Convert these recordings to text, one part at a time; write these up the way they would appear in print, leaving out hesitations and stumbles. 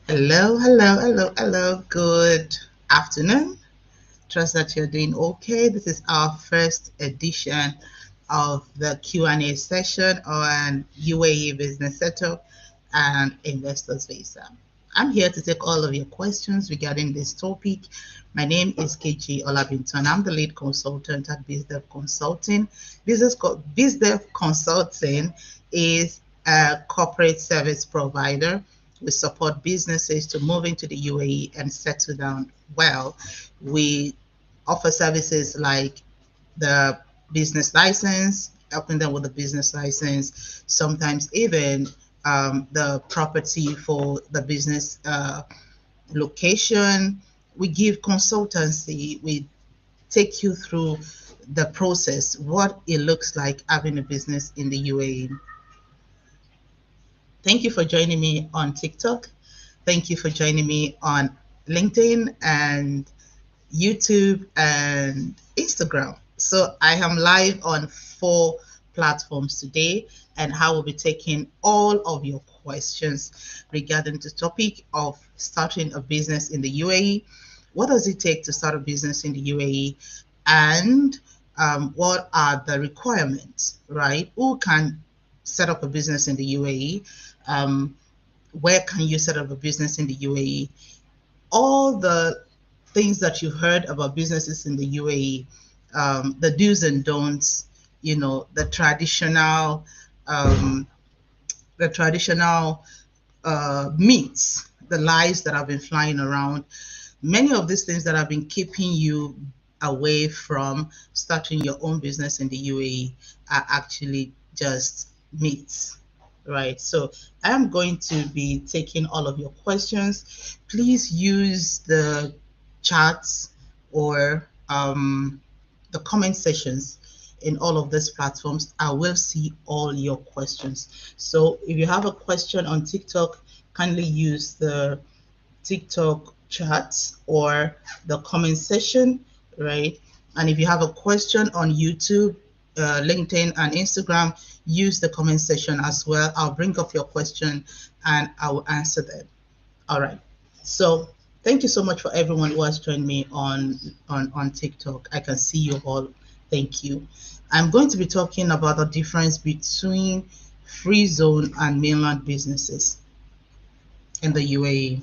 Hello, hello, hello, hello. Good afternoon. Trust that you're doing okay. This is our first edition of the Q&A session on UAE Business Setup and Investors Visa. I'm here to take all of your questions regarding this topic. My name is KG Olabinton. I'm the lead consultant at BizDev Consulting. BizDev Consulting is a corporate service provider. We support businesses to move into the UAE and settle down well. We offer services like the business license, helping them with the business license, sometimes even the property for the business location. We give consultancy. We take you through the process, what it looks like having a business in the UAE. Thank you for joining me on TikTok. Thank you for joining me on LinkedIn and YouTube and Instagram. So I am live on 4 platforms today, and I will be taking all of your questions regarding the topic of starting a business in the UAE. What does it take to start a business in the UAE? And what are the requirements, right? Who can set up a business in the UAE? Um, where can you set up a business in the UAE? All the things that you've heard about businesses in the UAE, the do's and don'ts, the um, traditional myths, the lies that have been flying around. Many of these things that have been keeping you away from starting your own business in the UAE are actually just myths, right? So I'm going to be taking all of your questions. Please use the chats or the comment sections in all of these platforms. I will see all your questions. So if you have a question on TikTok, kindly use the TikTok chats or the comment section, right? And if you have a question on YouTube, LinkedIn, and Instagram, use the comment section as well. I'll bring up your question and I will answer them. All right. So thank you so much for everyone who has joined me on TikTok. I can see you all. Thank you. I'm going to be talking about the difference between free zone and mainland businesses in the UAE.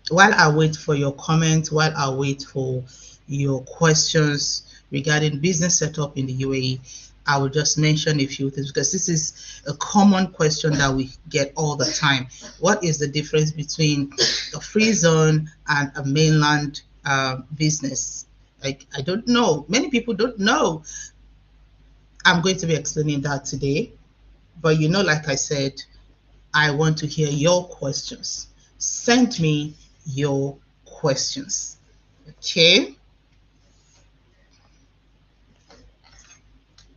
While I wait for your comments, while I wait for your questions regarding business setup in the UAE, I will just mention a few things because this is a common question that we get all the time. What is the difference between a free zone and a mainland business? I don't know. Many people don't know. I'm going to be explaining that today. But like I said, I want to hear your questions. Send me your questions. Okay.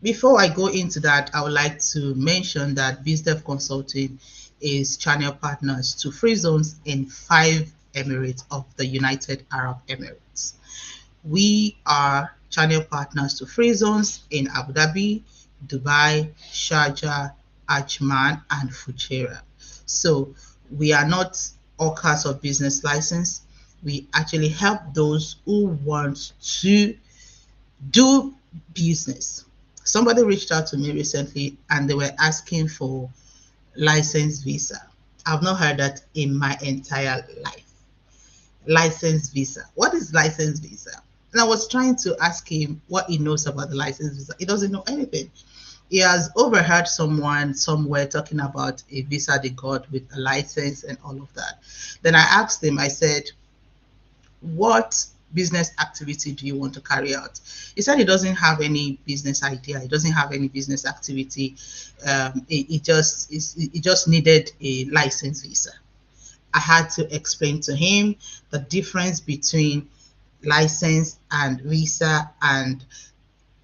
Before I go into that, I would like to mention that BizDev Consulting is channel partners to free zones in 5 Emirates of the United Arab Emirates. We are channel partners to free zones in Abu Dhabi, Dubai, Sharjah, Ajman, and Fujairah. So we are not all kinds of business license. We actually help those who want to do business. Somebody reached out to me recently and they were asking for license visa. I've not heard that in my entire life. License visa. What is license visa? And I was trying to ask him what he knows about the license visa. He doesn't know anything. He has overheard someone somewhere talking about a visa they got with a license and all of that. Then I asked him, I said, what business activity do you want to carry out? He said he doesn't have any business idea. He doesn't have any business activity. He just needed a license visa. I had to explain to him the difference between license and visa, and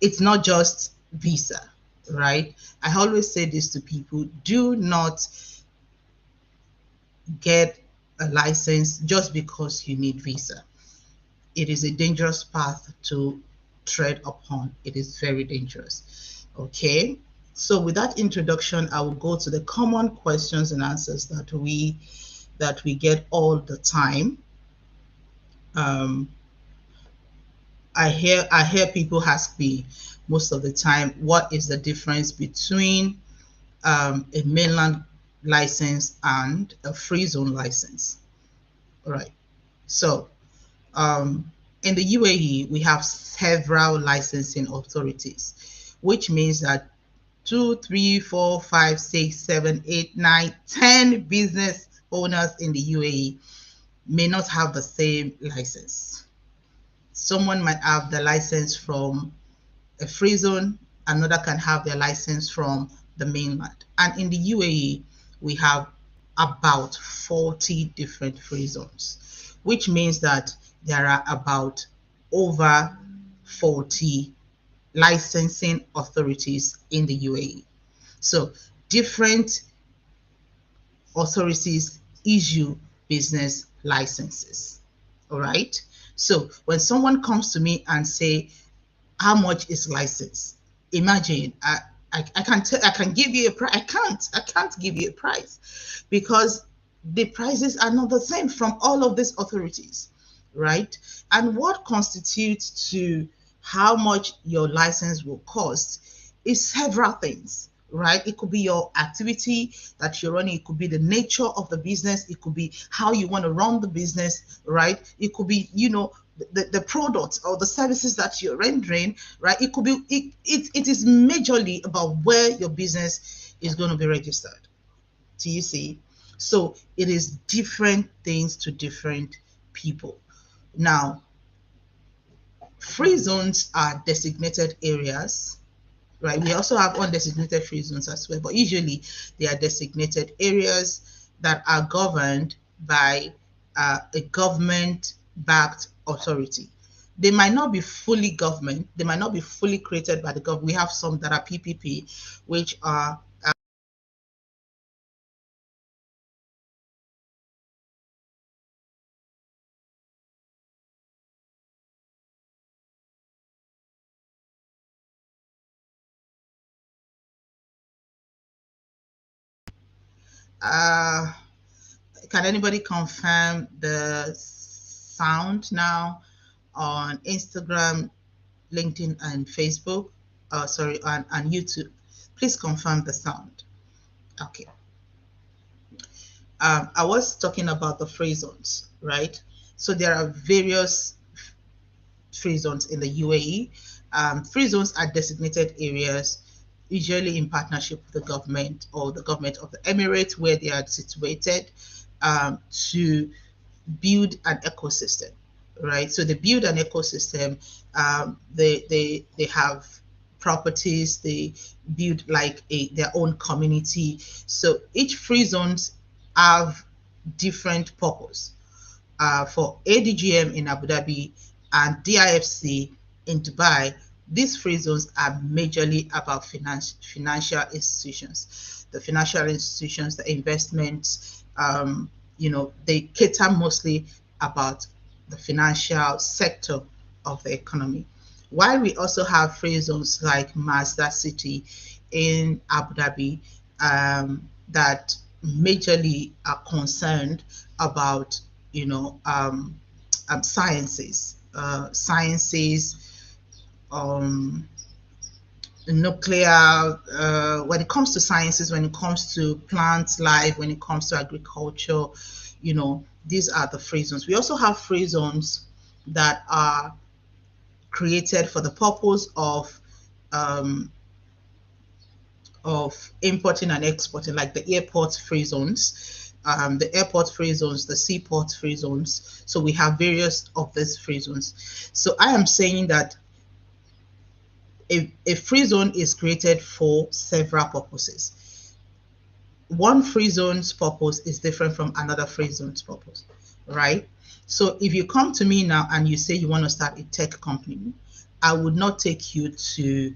it's not just visa, right? I always say this to people: do not get a license just because you need visa. It is a dangerous path to tread upon. It is very dangerous. Okay. So with that introduction, I will go to the common questions and answers that we that we get all the time. Um, I hear people ask me most of the time, what is the difference between a mainland license and a free zone license? All right. So in the UAE, we have several licensing authorities, which means that 2, 3, 4, 5, 6, 7, 8, 9, 10 business owners in the UAE may not have the same license. Someone might have the license from a free zone, another can have their license from the mainland. And in the UAE, we have about 40 different free zones, which means that there are about over 40 licensing authorities in the UAE. So different authorities issue business licenses. All right. So when someone comes to me and say, how much is license? Imagine I can give you a price. I can't give you a price because the prices are not the same from all of these authorities, right? And what constitutes to how much your license will cost is several things, right? It could be your activity that you're running, it could be the nature of the business, it could be how you want to run the business, right? It could be, the products or the services that you're rendering, right? It could be it is majorly about where your business is going to be registered. Do you see? So it is different things to different people. Now, free zones are designated areas, right? We also have undesignated free zones as well, but usually they are designated areas that are governed by a government-backed authority. They might not be fully government, they might not be fully created by the government. We have some that are PPP, which are uh, can anybody confirm the sound now on Instagram, LinkedIn, and Facebook? Sorry, on YouTube. Please confirm the sound. Okay. I was talking about the free zones, right? So there are various free zones in the UAE. Free zones are designated areas, usually in partnership with the government or the government of the Emirates, where they are situated to build an ecosystem, right? So they build an ecosystem. They have properties. They build like their own community. So each free zones have different purpose. For ADGM in Abu Dhabi and DIFC in Dubai, these free zones are majorly about financial institutions. The financial institutions, the investments, they cater mostly about the financial sector of the economy. While we also have free zones like Mazda City in Abu Dhabi that majorly are concerned about, sciences, um, nuclear, when it comes to sciences, when it comes to plant life, when it comes to agriculture, these are the free zones. We also have free zones that are created for the purpose um, of importing and exporting, like the airport free zones, the airport free zones, the seaport free zones. So we have various of these free zones. So I am saying that a free zone is created for several purposes. One free zone's purpose is different from another free zone's purpose, right? So if you come to me now and you say you want to start a tech company, I would not take you to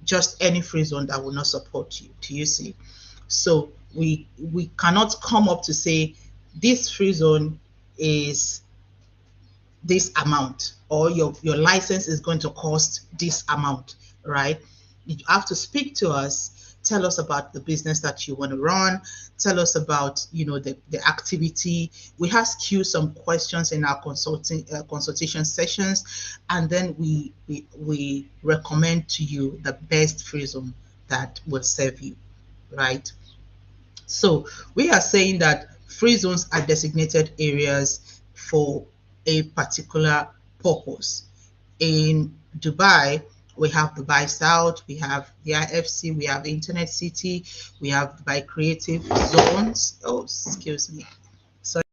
just any free zone that will not support you. Do you see? So we cannot come up to say this free zone is this amount, or your license is going to cost this amount, right? You have to speak to us tell us about the business that you want to run, tell us about the activity. We ask you some questions in our consultation sessions, and then we recommend to you the best free zone that will serve you, right? So we are saying that free zones are designated areas for a particular purpose. In Dubai, we have Dubai South, we have the IFC, we have Internet City, we have Dubai Creative Zones. Oh, excuse me. Sorry.